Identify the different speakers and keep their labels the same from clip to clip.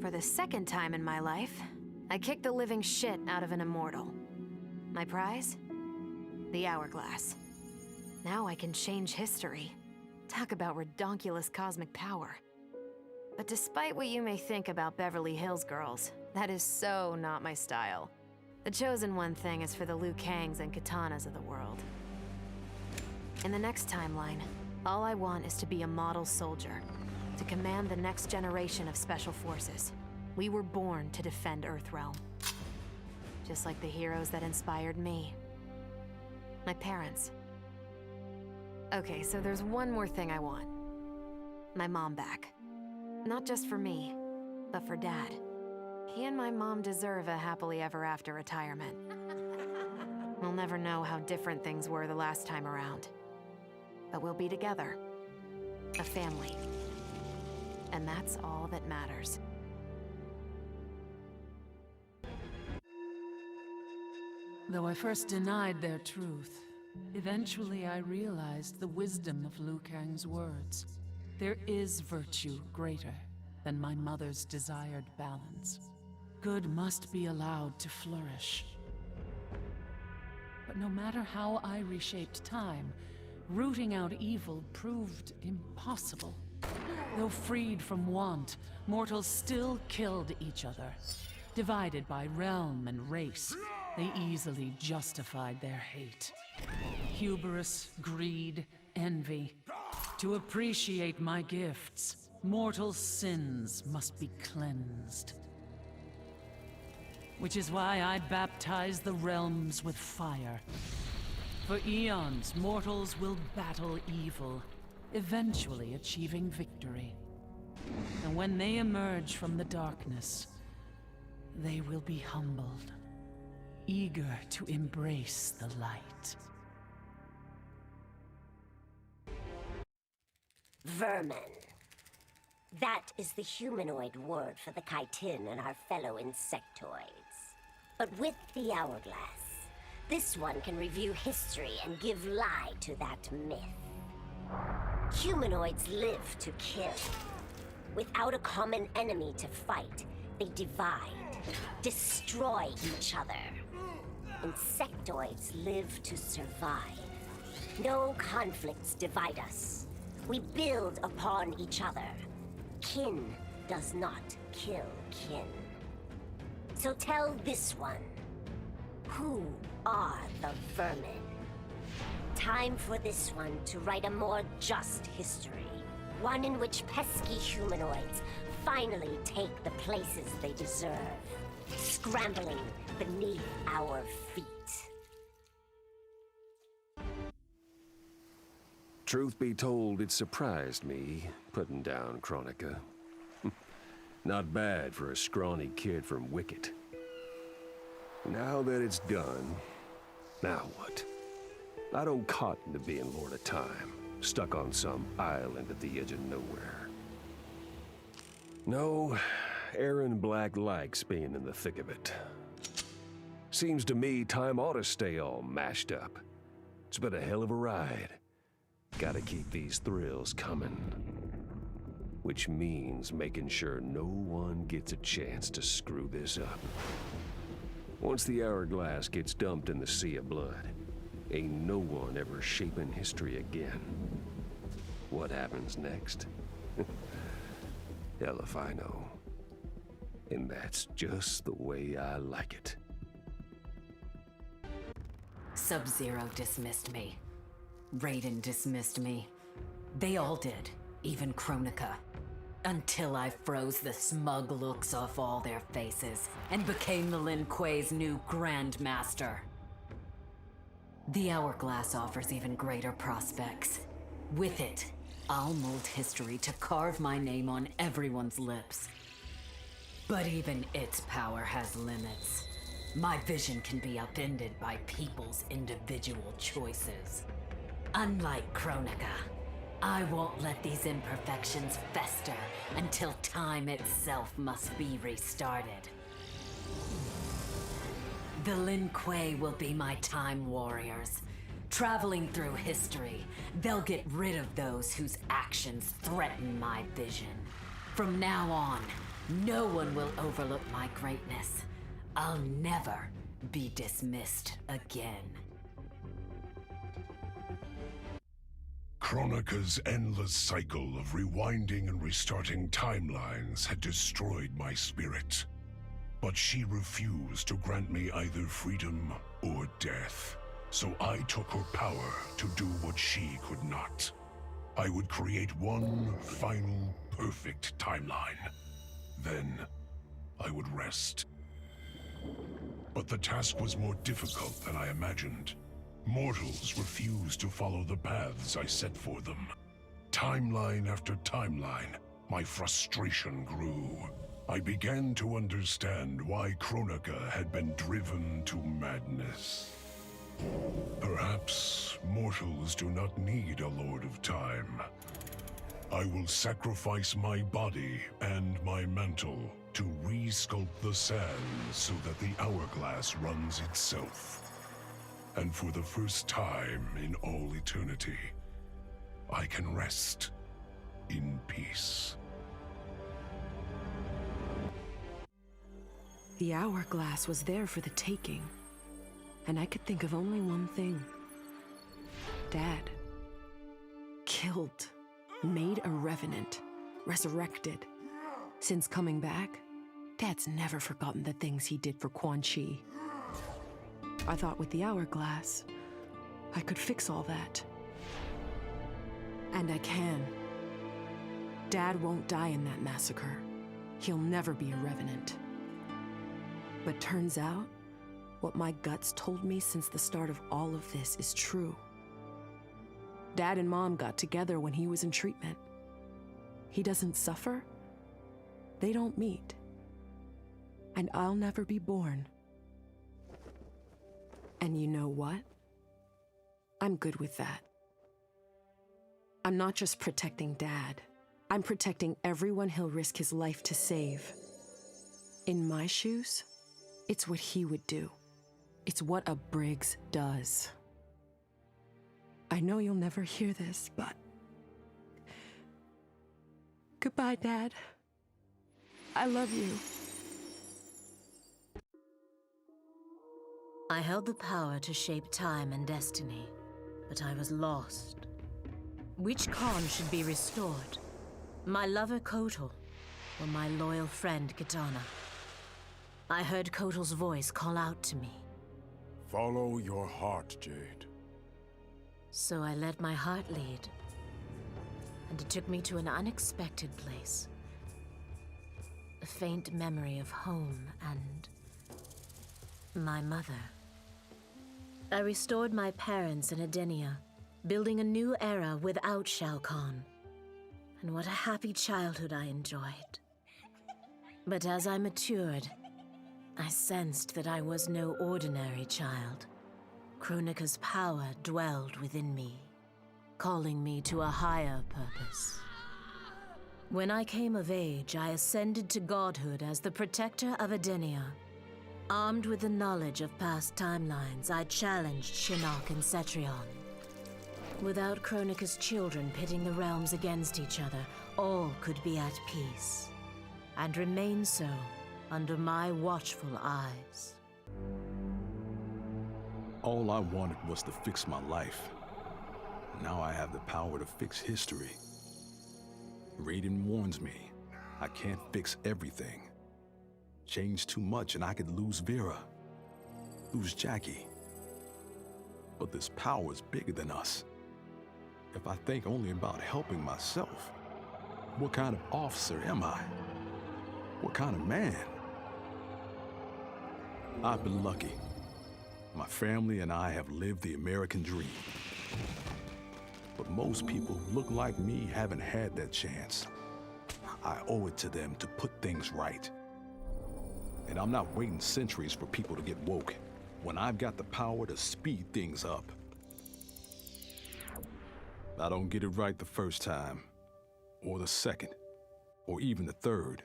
Speaker 1: For the second time in my life, I kicked the living shit out of an immortal. My prize? The hourglass. Now I can change history. Talk about redonkulous cosmic power. But despite what you may think about Beverly Hills girls, that is so not my style. The chosen one thing is for the Liu Kangs and Katanas of the world. In the next timeline, all I want is to be a model soldier, to command the next generation of special forces. We were born to defend Earthrealm. Just like the heroes that inspired me. My parents. Okay, so there's one more thing I want. My mom back. Not just for me, but for Dad. He and my mom deserve a happily ever after retirement. We'll never know how different things were the last time around. But we'll be together. A family. And that's all that matters.
Speaker 2: Though I first denied their truth, eventually I realized the wisdom of Liu Kang's words. There is virtue greater than my mother's desired balance. Good must be allowed to flourish. But no matter how I reshaped time, rooting out evil proved impossible. Though freed from want, mortals still killed each other. Divided by realm and race, they easily justified their hate. Hubris, greed, envy. To appreciate my gifts, mortal sins must be cleansed. Which is why I baptize the realms with fire. For eons, mortals will battle evil, eventually achieving victory. And when they emerge from the darkness, they will be humbled, eager to embrace the light.
Speaker 3: Vermin. That is the humanoid word for the chitin and our fellow insectoids. But with the hourglass, this one can review history and give lie to that myth. Humanoids live to kill. Without a common enemy to fight, they divide, destroy each other. Insectoids live to survive. No conflicts divide us. We build upon each other. Kin does not kill kin. So tell this one, who are the vermin? Time for this one to write a more just history. One in which pesky humanoids finally take the places they deserve, scrambling beneath our feet.
Speaker 4: Truth be told, it surprised me, putting down Kronika. Not bad for a scrawny kid from Wicket. Now that it's done, now what? I don't cotton to being Lord of Time, stuck on some island at the edge of nowhere. No, Aaron Black likes being in the thick of it. Seems to me time ought to stay all mashed up. It's been a hell of a ride. Gotta keep these thrills coming. Which means making sure no one gets a chance to screw this up. Once the hourglass gets dumped in the sea of blood, ain't no one ever shaping history again. What happens next? Hell if I know. And that's just the way I like it.
Speaker 5: Sub-Zero dismissed me. Raiden dismissed me. They all did, even Kronika. Until I froze the smug looks off all their faces and became the Lin Kuei's new Grandmaster. The hourglass offers even greater prospects. With it, I'll mold history to carve my name on everyone's lips. But even its power has limits. My vision can be upended by people's individual choices. Unlike Kronika, I won't let these imperfections fester until time itself must be restarted. The Lin Kuei will be my time warriors. Traveling through history, they'll get rid of those whose actions threaten my vision. From now on, No one will overlook my greatness. I'll never be dismissed again.
Speaker 6: Kronika's endless cycle of rewinding and restarting timelines had destroyed my spirit. But she refused to grant me either freedom or death. So I took her power to do what she could not. I would create one final, perfect timeline. Then, I would rest. But the task was more difficult than I imagined. Mortals refused to follow the paths I set for them. Timeline after timeline, my frustration grew. I began to understand why Kronika had been driven to madness. Perhaps mortals do not need a Lord of Time. I will sacrifice my body and my mantle to re-sculpt the sands so that the hourglass runs itself. And for the first time in all eternity, I can rest in peace.
Speaker 7: The hourglass was there for the taking, and I could think of only one thing. Dad. Killed. Made a revenant. Resurrected. Since coming back, Dad's never forgotten the things he did for Quan Chi. I thought with the hourglass, I could fix all that. And I can. Dad won't die in that massacre. He'll never be a revenant. But turns out, what my guts told me since the start of all of this is true. Dad and Mom got together when he was in treatment. He doesn't suffer. They don't meet. And I'll never be born. And you know what? I'm good with that. I'm not just protecting Dad. I'm protecting everyone he'll risk his life to save. In my shoes, it's what he would do. It's what a Briggs does. I know you'll never hear this, but... Goodbye, Dad. I love you.
Speaker 8: I held the power to shape time and destiny, but I was lost. Which Khan should be restored? My lover Kotal, or my loyal friend Kitana? I heard Kotal's voice call out to me.
Speaker 9: Follow your heart, Jade.
Speaker 8: So I let my heart lead, and it took me to an unexpected place. A faint memory of home and my mother. I restored my parents in Edenia, building a new era without Shao Kahn. And what a happy childhood I enjoyed. But as I matured, I sensed that I was no ordinary child. Kronika's power dwelled within me, calling me to a higher purpose. When I came of age, I ascended to godhood as the protector of Edenia. Armed with the knowledge of past timelines, I challenged Shinnok and Cetrion. Without Kronika's children pitting the realms against each other, all could be at peace, and remain so under my watchful eyes.
Speaker 9: All I wanted was to fix my life. Now I have the power to fix history. Raiden warns me, I can't fix everything. Change too much and I could lose Vera, lose Jackie. But this power is bigger than us. If I think only about helping myself, what kind of officer am I? What kind of man? I've been lucky. My family and I have lived the American dream. But most people who look like me haven't had that chance. I owe it to them to put things right. And I'm not waiting centuries for people to get woke, when I've got the power to speed things up. I don't get it right the first time, or the second, or even the third.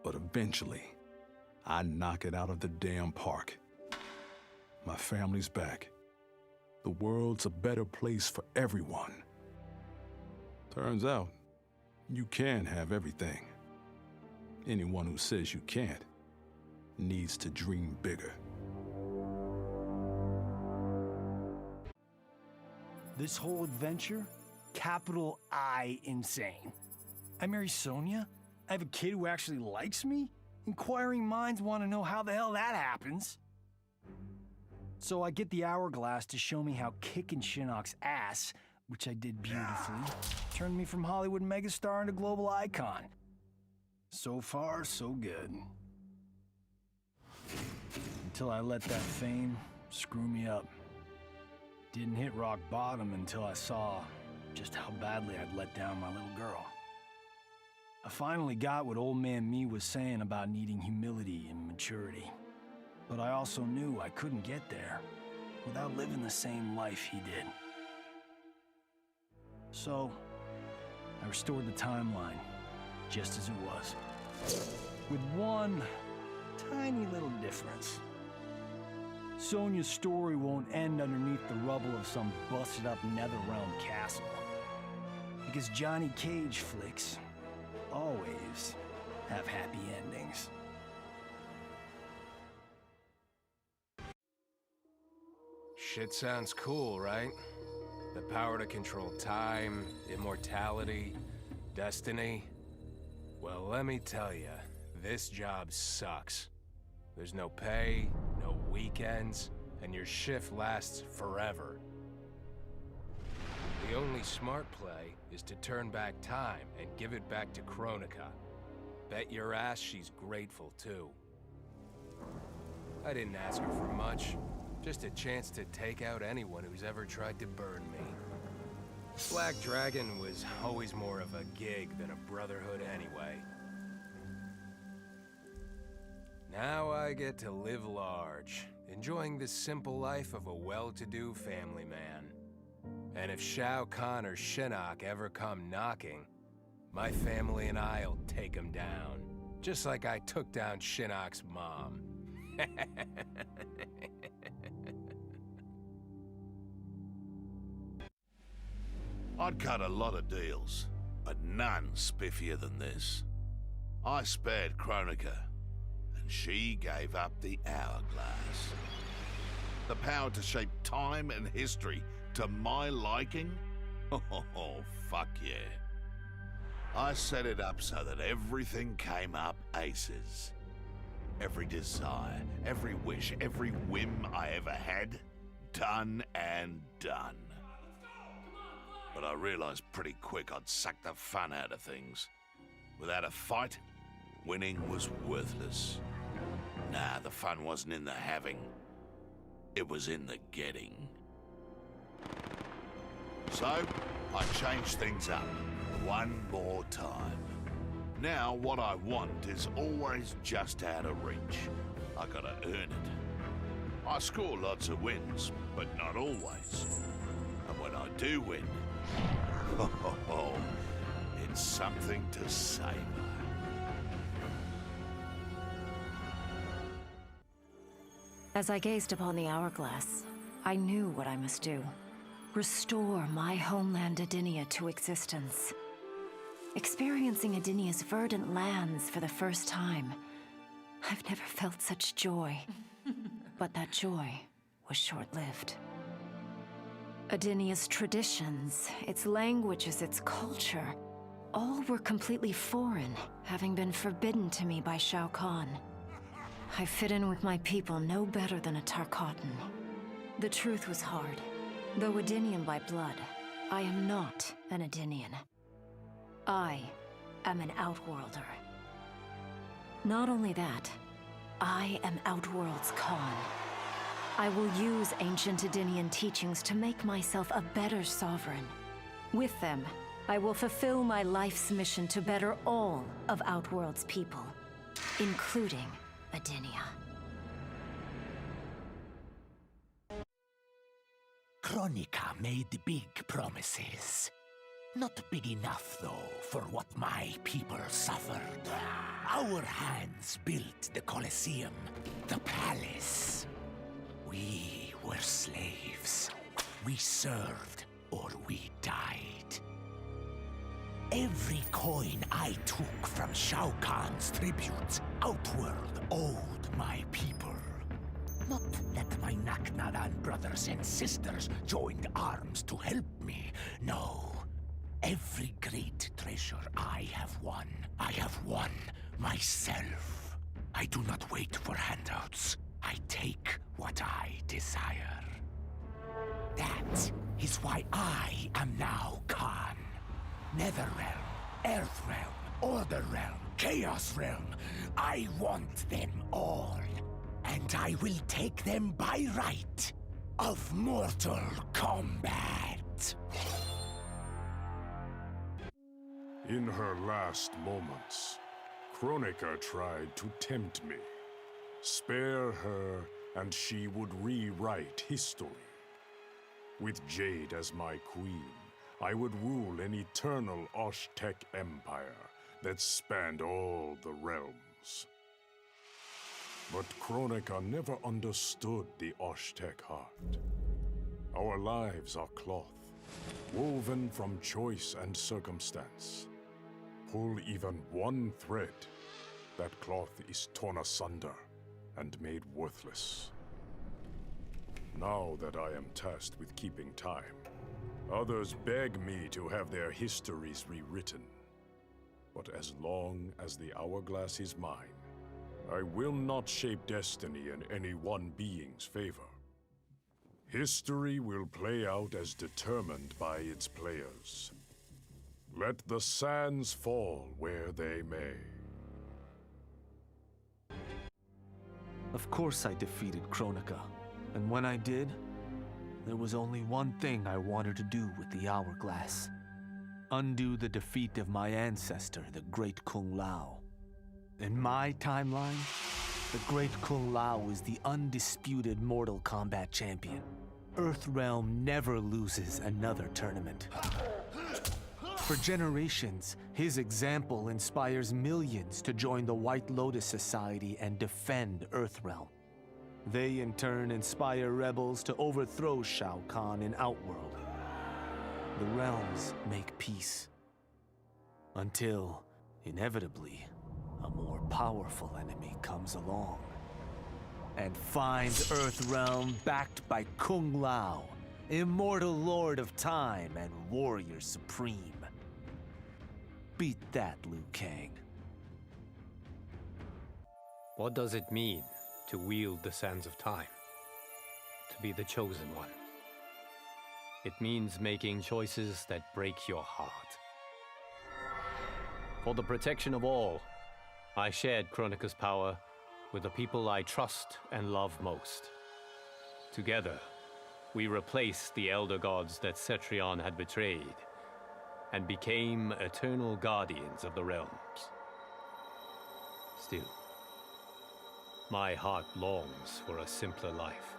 Speaker 9: But eventually, I knock it out of the damn park. My family's back. The world's a better place for everyone. Turns out, you can have everything. Anyone who says you can't needs to dream bigger.
Speaker 10: This whole adventure, capital I insane. I marry Sonia? I have a kid who actually likes me? Inquiring minds want to know how the hell that happens. So I get the hourglass to show me how kicking Shinnok's ass, which I did beautifully, turned me from Hollywood megastar into global icon. So far, so good. Until I let that fame screw me up. Didn't hit rock bottom until I saw just how badly I'd let down my little girl. I finally got what old man me was saying about needing humility and maturity. But I also knew I couldn't get there without living the same life he did. So, I restored the timeline, just as it was. With one tiny little difference. Sonia's story won't end underneath the rubble of some busted-up Netherrealm castle. Because Johnny Cage flicks always have happy endings.
Speaker 11: Shit sounds cool, right? The power to control time, immortality, destiny. Well, let me tell you, this job sucks. There's no pay, no weekends, and your shift lasts forever. The only smart play is to turn back time and give it back to Kronika. Bet your ass she's grateful, too. I didn't ask her for much. Just a chance to take out anyone who's ever tried to burn me. Black Dragon was always more of a gig than a brotherhood anyway. Now I get to live large, enjoying the simple life of a well-to-do family man. And if Shao Kahn or Shinnok ever come knocking, my family and I'll take them down. Just like I took down Shinnok's mom.
Speaker 12: I'd cut a lot of deals, but none spiffier than this. I spared Kronika, and she gave up the hourglass. The power to shape time and history to my liking? Oh, fuck yeah. I set it up so that everything came up aces. Every desire, every wish, every whim I ever had, done and done. But I realized pretty quick I'd suck the fun out of things. Without a fight, winning was worthless. Nah, the fun wasn't in the having. It was in the getting. So, I changed things up one more time. Now, what I want is always just out of reach. I gotta earn it. I score lots of wins, but not always. And when I do win, it's something to savor.
Speaker 1: As I gazed upon the hourglass, I knew what I must do. Restore my homeland Edinia to existence. Experiencing Edinia's verdant lands for the first time, I've never felt such joy. But that joy was short-lived. Edinia's traditions, its languages, its culture, all were completely foreign, having been forbidden to me by Shao Kahn. I fit in with my people no better than a Tarkatan. The truth was hard. Though Edinian by blood, I am not an Edinian. I am an Outworlder. Not only that, I am Outworld's Khan. I will use ancient Edinian teachings to make myself a better sovereign. With them, I will fulfill my life's mission to better all of Outworld's people, including Edinia.
Speaker 13: Kronika made big promises. Not big enough, though, for what my people suffered. Our hands built the Colosseum, the palace. We were slaves. We served or we died. Every coin I took from Shao Kahn's tributes, Outworld owed my people. Not that my Naknaran brothers and sisters joined arms to help me, no. Every great treasure I have won myself. I do not wait for handouts. I take what I desire. That is why I am now Khan. Netherrealm, Earthrealm, Order Realm, Chaos Realm. I want them all. And I will take them by right of Mortal Kombat.
Speaker 6: In her last moments, Kronika tried to tempt me. Spare her, and she would rewrite history. With Jade as my queen, I would rule an eternal Osh-Tech empire that spanned all the realms. But Kronika never understood the Osh-Tech heart. Our lives are cloth, woven from choice and circumstance. Pull even one thread, that cloth is torn asunder and made worthless. Now that I am tasked with keeping time, others beg me to have their histories rewritten. But as long as the hourglass is mine, I will not shape destiny in any one being's favor. History will play out as determined by its players. Let the sands fall where they may.
Speaker 14: Of course I defeated Kronika, and when I did, there was only one thing I wanted to do with the hourglass. Undo the defeat of my ancestor, the Great Kung Lao. In my timeline, the Great Kung Lao is the undisputed Mortal Kombat champion. Earthrealm never loses another tournament. For generations, his example inspires millions to join the White Lotus Society and defend Earthrealm. They in turn inspire rebels to overthrow Shao Kahn in Outworld. The realms make peace. Until, inevitably, a more powerful enemy comes along and finds Earthrealm backed by Kung Lao, immortal lord of time and warrior supreme. Beat that, Liu Kang.
Speaker 15: What does it mean to wield the sands of time? To be the chosen one? It means making choices that break your heart. For the protection of all, I shared Kronika's power with the people I trust and love most. Together, we replaced the elder gods that Cetrion had betrayed and became eternal guardians of the realms. Still, my heart longs for a simpler life.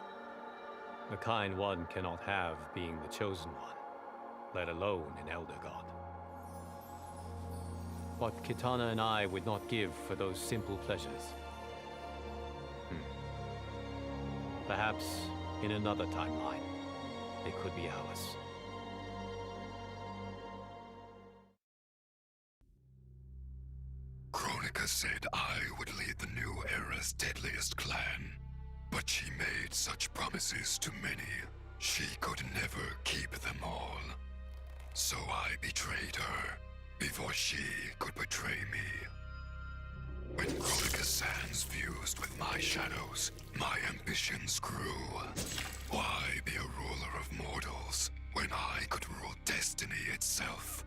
Speaker 15: The kind one cannot have being the chosen one, let alone an elder god. What Kitana and I would not give for those simple pleasures. Perhaps in another timeline, they could be ours.
Speaker 6: Kronika said I would lead the new era's deadliest clan, but she made such promises to many, she could never keep them all. So I betrayed her, before she could betray me. When Kronika's sands fused with my shadows, my ambitions grew. Why be a ruler of mortals, when I could rule destiny itself?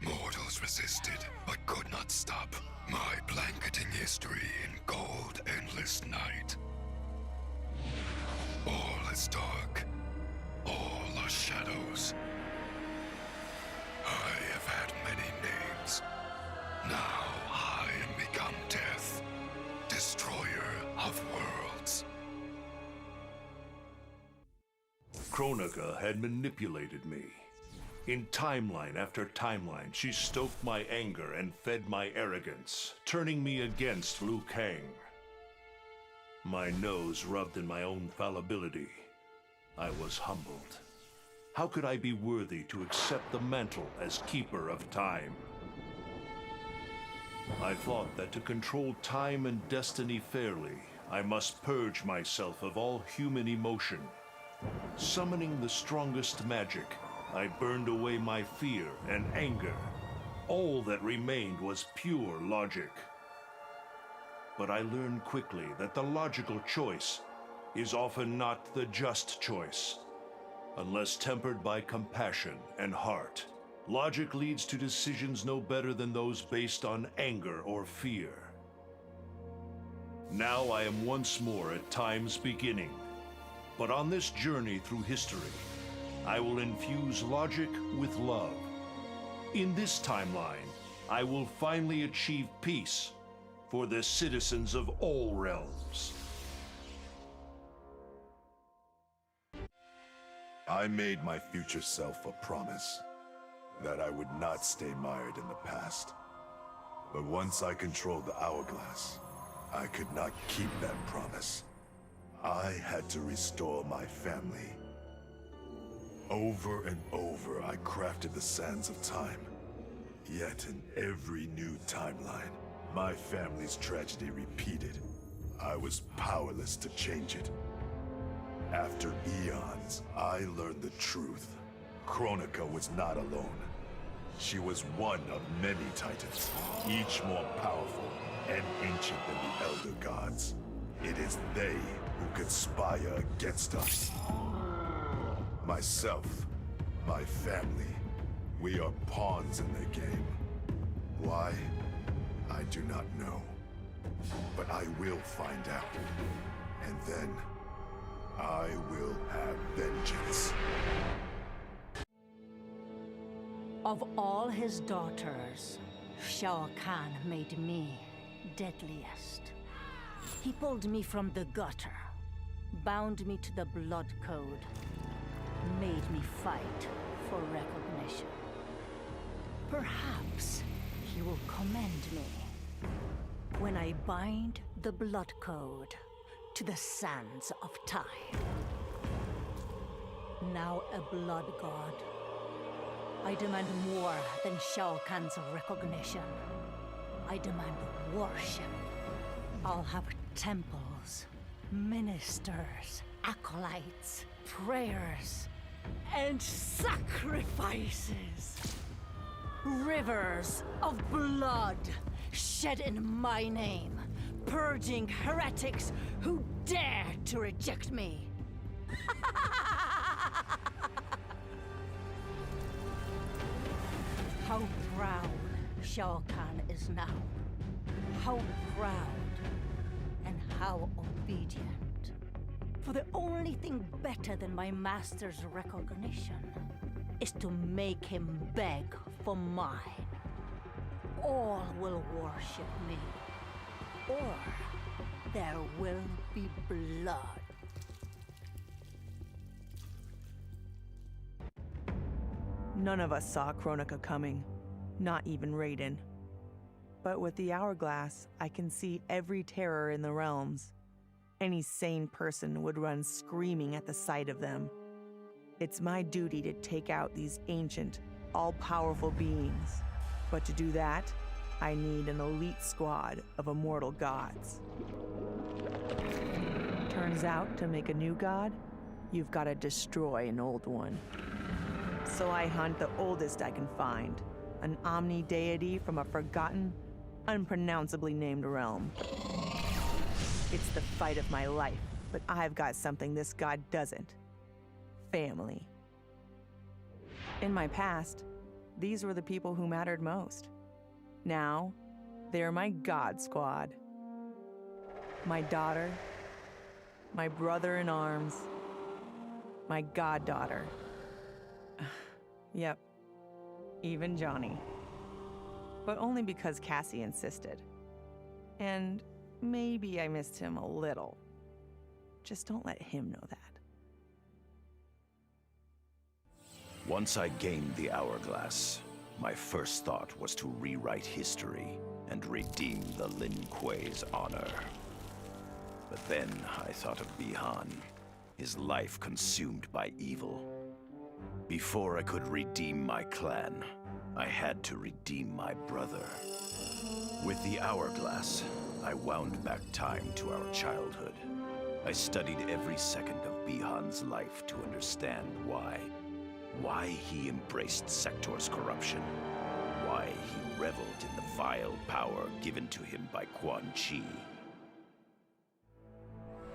Speaker 6: Mortals resisted, but could not stop my blanketing history in cold, endless night. All is dark. All are shadows. I have had many names. Now I am become death, destroyer of worlds.
Speaker 16: Kronika had manipulated me. In timeline after timeline, she stoked my anger and fed my arrogance, turning me against Liu Kang. My nose rubbed in my own fallibility. I was humbled. how could I be worthy to accept the mantle as Keeper of Time? I thought that to control time and destiny fairly, I must purge myself of all human emotion. Summoning the strongest magic, I burned away my fear and anger. All that remained was pure logic. But I learned quickly that the logical choice is often not the just choice. Unless tempered by compassion and heart, logic leads to decisions no better than those based on anger or fear. Now I am once more at time's beginning. But on this journey through history, I will infuse logic with love. In this timeline, I will finally achieve peace for the citizens of all realms.
Speaker 6: I made my future self a promise that I would not stay mired in the past. But once I controlled the hourglass, I could not keep that promise. I had to restore my family. Over and over, I crafted the sands of time. Yet in every new timeline, my family's tragedy repeated. I was powerless to change it. After eons, I learned the truth. Kronika was not alone. She was one of many titans, each more powerful and ancient than the Elder Gods. It is they who conspire against us. Myself, my family, we are pawns in their game. Why? I do not know. But I will find out. And then, I will have vengeance.
Speaker 17: Of all his daughters, Shao Kahn made me deadliest. He pulled me from the gutter, bound me to the blood code, made me fight for recognition. Perhaps he will commend me when I bind the blood code to the sands of time. Now a blood god, I demand more than Shao Kahn's recognition. I demand worship. I'll have temples, ministers, acolytes, prayers, and sacrifices. Rivers of blood shed in my name, purging heretics who dare to reject me. How proud Shao Kahn is now. How proud and how obedient. For the only thing better than my master's recognition is to make him beg for mine. All will worship me, or there will be blood.
Speaker 18: None of us saw Kronika coming, not even Raiden. But with the hourglass, I can see every terror in the realms. Any sane person would run screaming at the sight of them. It's my duty to take out these ancient, all-powerful beings. But to do that, I need an elite squad of immortal gods. Turns out, to make a new god, you've got to destroy an old one. So I hunt the oldest I can find, an omni-deity from a forgotten, unpronounceably named realm. It's the fight of my life, but I've got something this god doesn't. Family. In my past, these were the people who mattered most. Now, they're my god squad. My daughter, my brother in arms, my goddaughter. Yep, even Johnny. But only because Cassie insisted. And maybe I missed him a little. Just don't let him know that.
Speaker 19: Once I gained the hourglass, my first thought was to rewrite history and redeem the Lin Kuei's honor. But then I thought of Bihan, his life consumed by evil. Before I could redeem my clan, I had to redeem my brother. With the hourglass, I wound back time to our childhood. I studied every second of Bihan's life to understand why he embraced Sector's corruption, why he reveled in the vile power given to him by Quan Chi.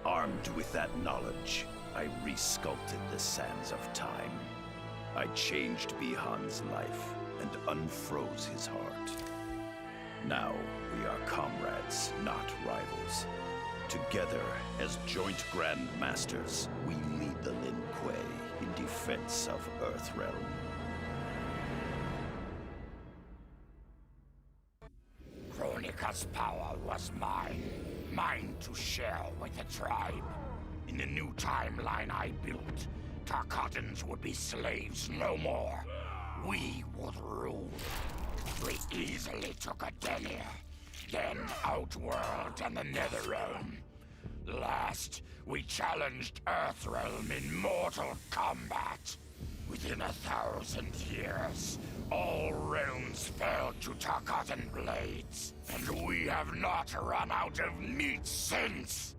Speaker 19: Armed with that knowledge, I resculpted the sands of time. I changed Bihan's life and unfroze his heart. Now we are comrades, not rivals. Together, as joint Grand Masters, we lead the Lin Kuei in defense of Earthrealm.
Speaker 20: Kronika's power was mine to share with the tribe. In the new timeline I built, Tarkatans would be slaves no more. We would rule. We easily took Adenia, then Outworld and the Netherrealm. Last, we challenged Earthrealm in mortal combat. Within 1,000 years, all realms fell to Tarkatan blades, and we have not run out of meat since.